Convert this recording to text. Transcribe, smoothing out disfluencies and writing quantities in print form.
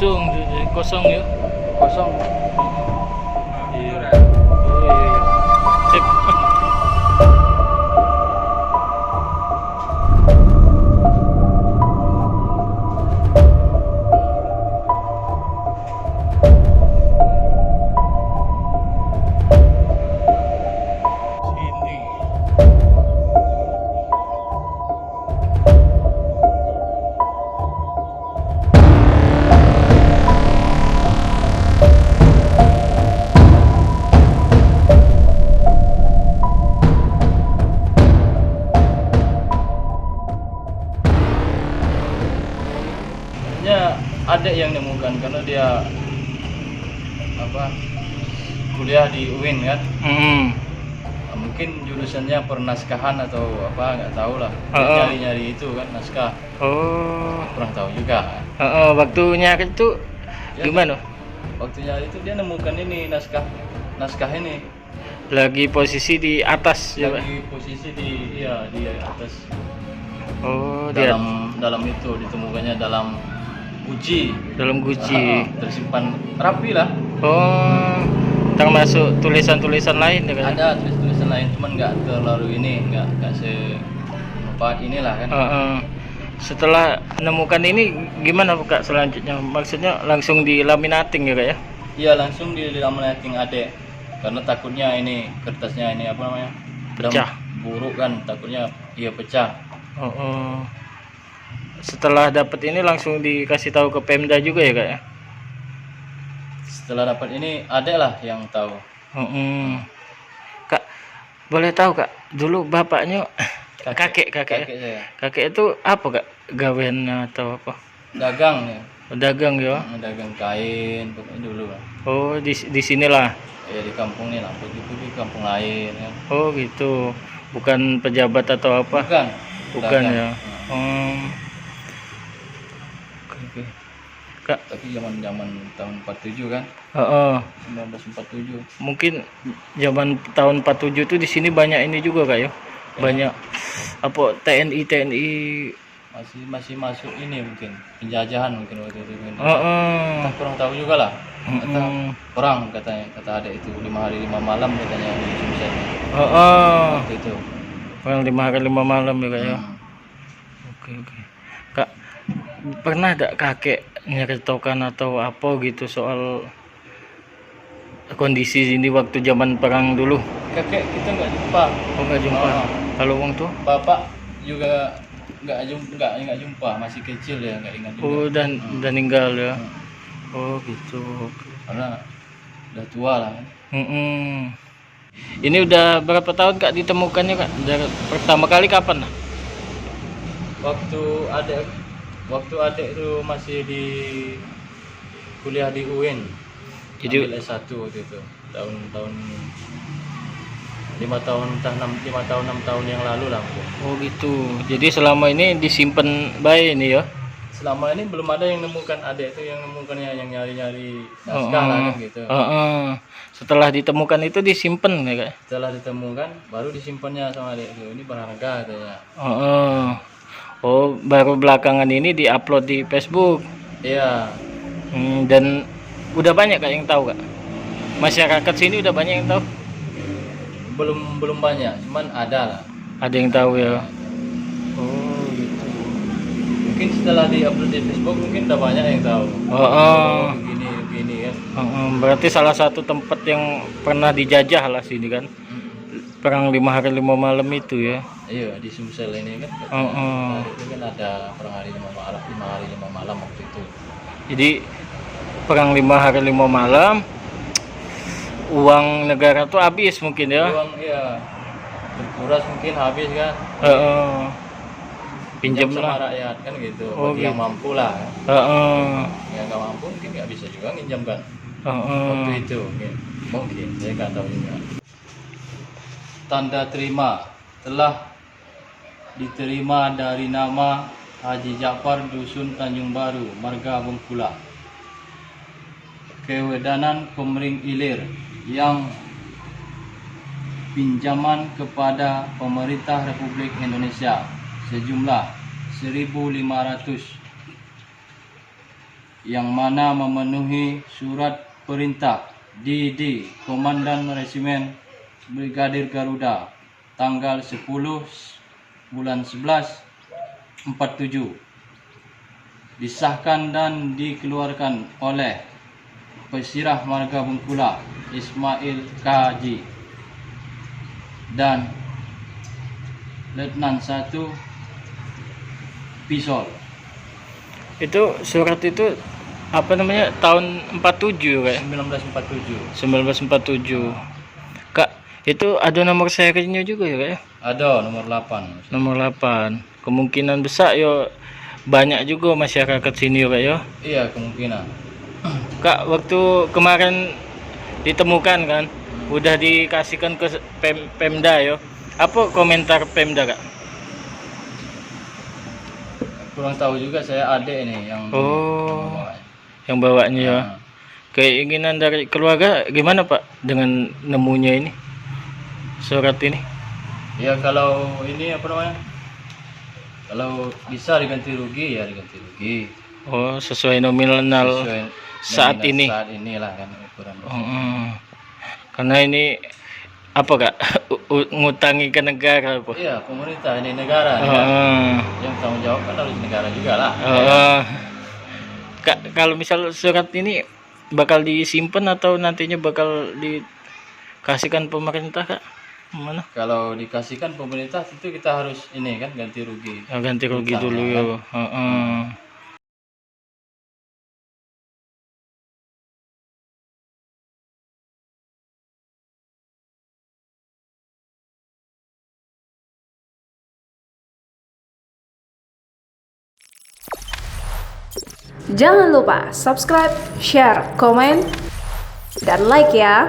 langsung kosong ya. Kosong. Iya. Oh iya, iya. Sip. Sini. Sebenarnya adek yang nemukan karena dia apa kuliah di UIN kan. Mungkin jurusannya pernaskahan atau apa nggak tahu lah. Dia nyari-nyari itu kan naskah. Oh. Kurang tahu juga. Waktunya itu Ya, gimana? Waktu nyari itu dia nemukan ini naskah ini. Lagi posisi di atas ya, Pak? Lagi posisi di atas. Oh, Dalam itu ditemukannya dalam guci. dalam guci. Tersimpan rapi lah. Oh, termasuk tulisan-tulisan lain ya, Kak? Ada tulisan lain cuman nggak terlalu ini, nggak apa inilah kan. Setelah menemukan ini gimana Kak selanjutnya? Maksudnya langsung di laminating ya, Kak ya? Iya, langsung di laminating adek karena takutnya ini kertasnya ini apa namanya Pecah. buruk kan, takutnya iya pecah. Setelah dapat ini langsung dikasih tahu ke Pemda juga ya, Kak ya? Setelah dapat ini adek lah yang tahu. Kak, boleh tahu Kak, dulu bapaknya kakek saya kakek itu apa Kak gaweannya atau apa? dagang ya. Dagang ya? Dagang kain pokoknya dulu lah. Oh, di sinilah. Ya di kampung ini lah, begitu di kampung lain kan. Oh gitu, bukan pejabat atau apa? Bukan dagang. ya. Oke. Kak, Tapi zaman tahun 47 kan. 1947. Mungkin zaman tahun 47 tuh di sini banyak ini juga Kak ya. Banyak apa TNI Masih masuk ini mungkin penjajahan mungkin waktu itu. Kita kurang tahu juga lah. Kata adek itu 5 hari 5 malam katanya di Sumsel. Waktu itu. Orang 5 hari 5 malam ya Kak ya. Oke. Kak, pernah ada kakek nyeritakan atau apa gitu soal kondisi ini waktu zaman perang dulu? Kakek kita nggak jumpa. Oh, nggak jumpa. Kalau wong tuh? Bapak juga nggak jumpa, masih kecil ya, nggak ingat juga. Oh, dan meninggal ya. Oh gitu. Karena udah tua lah. Ini udah berapa tahun Kak ditemukannya Kak? Dari pertama kali kapan? Waktu adek itu masih di kuliah di UIN. Jadi ambil S1 waktu itu. Tahun 5 tahun 6 tahun yang lalu lah mungkin. Oh gitu. Jadi selama ini disimpan baik ini ya? Selama ini belum ada yang nemukan adek itu, yang nemukannya yang nyari-nyari naskah lah kan gitu. Setelah ditemukan itu disimpan ya Kak? Setelah ditemukan baru disimpannya sama adek itu. Ini berharga katanya. Oh, baru belakangan ini diupload di Facebook. Iya. Dan udah banyak Kak yang tahu Kak? Masyarakat sini udah banyak yang tahu? Belum banyak, cuman ada lah. Ada yang tahu ya. Oh gitu. Mungkin setelah di-upload di Facebook mungkin udah banyak yang tahu. Begini kan. Berarti salah satu tempat yang pernah dijajah lah sini kan. Perang 5 hari 5 malam itu ya. Iya, di Sumsel ini kan. Itu kan ada perang hari 5 hari 5 malam waktu itu. Jadi perang 5 hari 5 malam, uang negara tuh habis mungkin ya. Uang iya berkuras mungkin habis kan. Pinjam sama lah rakyat kan gitu. Oh, Bagi yang gitu. mampu lah. Yang nggak mampu mungkin nggak bisa juga nginjam kan. Waktu itu mungkin saya nggak tahu juga. Tanda terima telah diterima dari nama Haji Ja'far Dusun Tanjung Baru, Marga Bengkula, Kewedanan Komering Ilir, yang pinjaman kepada pemerintah Republik Indonesia sejumlah 1.500 yang mana memenuhi surat perintah DD Komandan Resimen Brigadir Garuda tanggal 10 bulan 11 47, disahkan dan dikeluarkan oleh Pesirah Marga Bengkula Ismail KJ dan Letnan 1 Pisol. Itu surat itu apa namanya, tahun 47 kayak 1947. 1947. Kak, itu ada nomor serinya juga ya, Kak ya? Ada nomor 8. Nomor 8. Kemungkinan besar yo banyak juga masyarakat sini ya, Kak ya. Iya, kemungkinan. Kak, waktu kemarin ditemukan kan, udah dikasihkan ke Pemda yo. Apa komentar Pemda, Kak? Kurang tahu juga, saya adik ini yang Oh, yang bawanya ya. Nah, Keinginan dari keluarga gimana, Pak, dengan nemunya ini surat ini? ya kalau ini apa namanya? Kalau bisa diganti rugi ya diganti rugi. Oh, sesuai nominal Sesuai saat nominal ini. Saat inilah kan ukuran. Karena ini apa, Kak? Ngutangi ke negara, Pak. Iya, pemerintah ini negara. Yang tanggung jawab kan harus negara juga lah. Kak, kalau misal surat ini bakal disimpan atau nantinya bakal dikasihkan pemerintah, Kak? Mana? Kalau dikasihkan pemerintah tentu kita harus ini kan ganti rugi. Ganti rugi Utang, dulu ya ya. Jangan lupa subscribe, share, komen, dan like ya.